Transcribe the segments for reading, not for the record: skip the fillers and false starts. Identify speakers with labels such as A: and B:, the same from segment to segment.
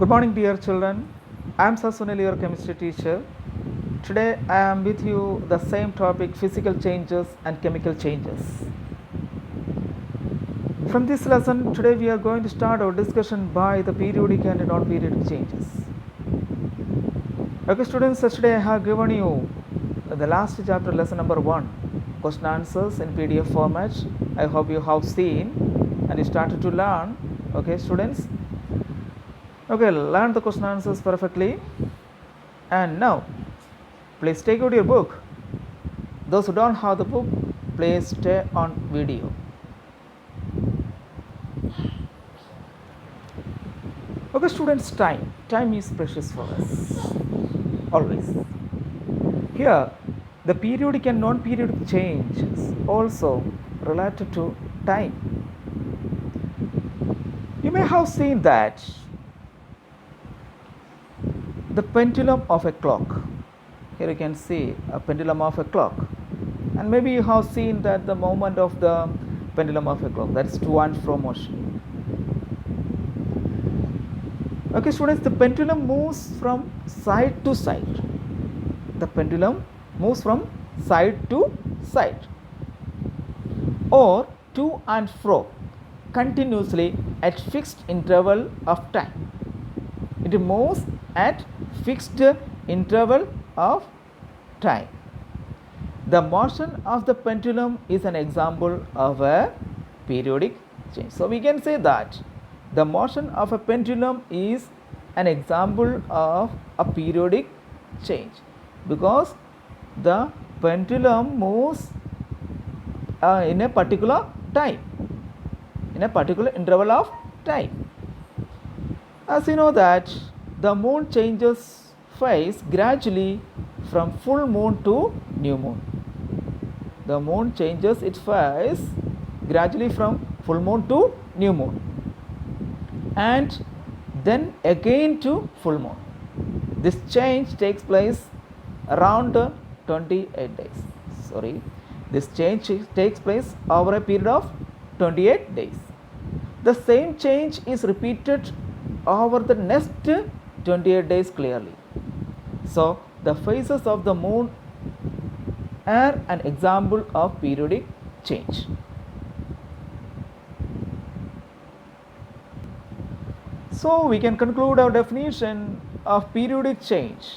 A: Good morning, dear children. I am Sunil, your chemistry teacher. Today I am with you the same topic, physical changes and chemical changes. From this lesson, today we are going to start our discussion by the periodic and non-periodic changes. Okay, students, yesterday I have given you the last chapter, lesson number 1, question answers in PDF format. I hope you have seen and you started to learn. Okay, students. Okay, learn the question answers perfectly. And now, please take out your book. Those who don't have the book, please stay on video. Okay, students, time. Time is precious for us, always. Here, the periodic and non-periodic change is also related to time. You may have seen that the pendulum of a clock. Here you can see a pendulum of a clock, and maybe you have seen that the movement of the pendulum of a clock, that's to and fro motion. Okay, students, the pendulum moves from side to side. The pendulum moves from side to side or to and fro continuously at fixed interval of time. It moves at fixed interval of time. The motion of the pendulum is an example of a periodic change. So we can say that the motion of a pendulum is an example of a periodic change because the pendulum moves in a particular time, in a particular interval of time. As you know that the moon changes phase gradually from full moon to new moon. The moon changes its phase gradually from full moon to new moon and then again to full moon. This change takes place around 28 days. This change takes place over a period of 28 days. The same change is repeated over the next 28 days clearly. So, the phases of the moon are an example of periodic change. So, we can conclude our definition of periodic change.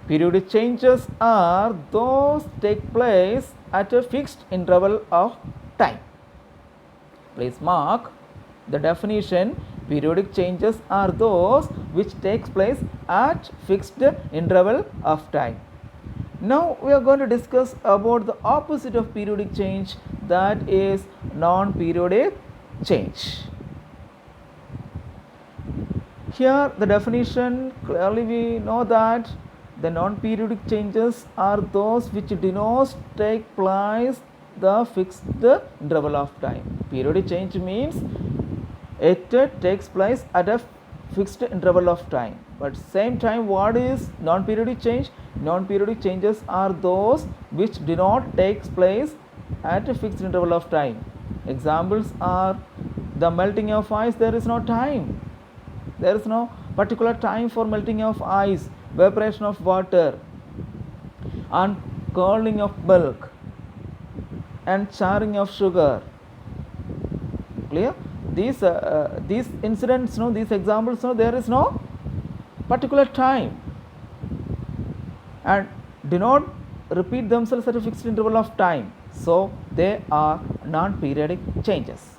A: Periodic changes are those take place at a fixed interval of time. Please mark the definition. Periodic changes are those which takes place at fixed interval of time. Now we are going to discuss about the opposite of periodic change, that is non-periodic change. Here the definition, clearly we know that the non-periodic changes are those which do not take place the fixed interval of time. Periodic change means it takes place at a fixed interval of time. But same time, what is non-periodic change? Non-periodic changes are those which do not take place at a fixed interval of time. Examples are the melting of ice. There is no time. There is no particular time for melting of ice, evaporation of water, and curdling of milk, and charring of sugar. Clear? These incidents, these examples, there is no particular time and do not repeat themselves at a fixed interval of time. So, they are non-periodic changes.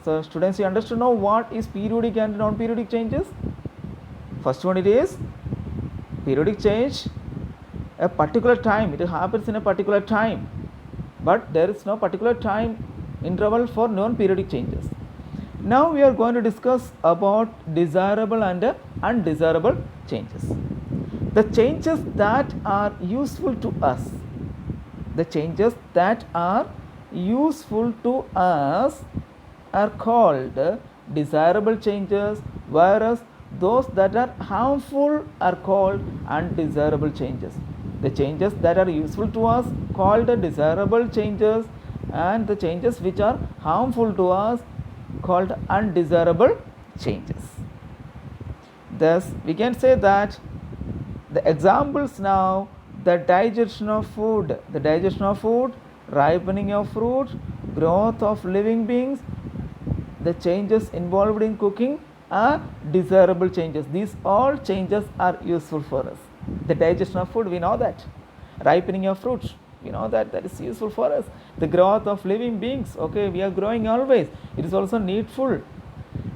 A: So, students, you understand now what is periodic and non-periodic changes? First one, it is periodic change, a particular time. It happens in a particular time, but there is no particular time interval for non-periodic changes. Now we are going to discuss about desirable and undesirable changes. The changes that are useful to us, are called desirable changes, whereas those that are harmful are called undesirable changes. The changes that are useful to us called desirable changes, and the changes which are harmful to us called undesirable changes. Thus, we can say that the examples now, the digestion of food, ripening of fruit, growth of living beings, the changes involved in cooking are desirable changes. These all changes are useful for us. The digestion of food, we know that. Ripening of fruits, we know that is useful for us. The growth of living beings, okay, we are growing always. It is also needful.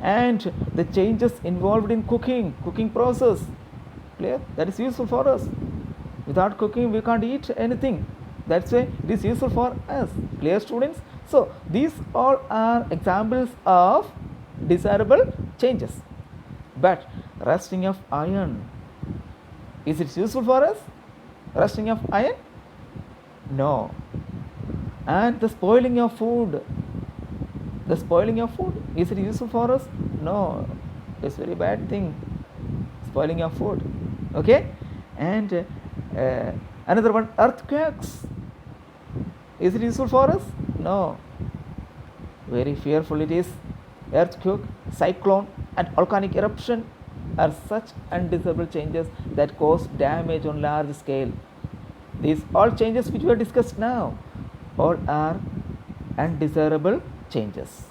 A: And the changes involved in cooking process, clear? That is useful for us. Without cooking, we can't eat anything. That's why it is useful for us. Clear, students? So these all are examples of desirable changes. But rusting of iron, is it useful for us? Rusting of iron? No. And the spoiling of food, is it useful for us? No. It's very bad thing, spoiling of food. Okay. And another one, earthquakes, is it useful for us? No. Very fearful it is. Earthquake, cyclone and volcanic eruption are such undesirable changes that cause damage on large scale. These all changes which we have discussed now, all are undesirable changes.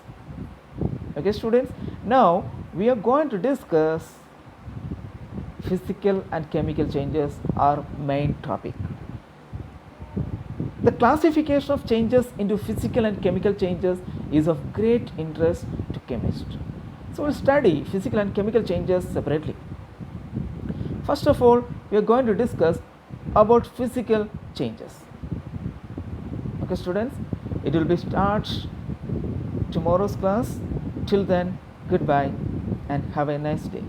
A: Okay, students, now we are going to discuss physical and chemical changes, our main topic. The classification of changes into physical and chemical changes is of great interest to chemists. So we'll study physical and chemical changes separately. First of all, we are going to discuss about physical changes. Okay, students, it will be start tomorrow's class. Till then, goodbye and have a nice day.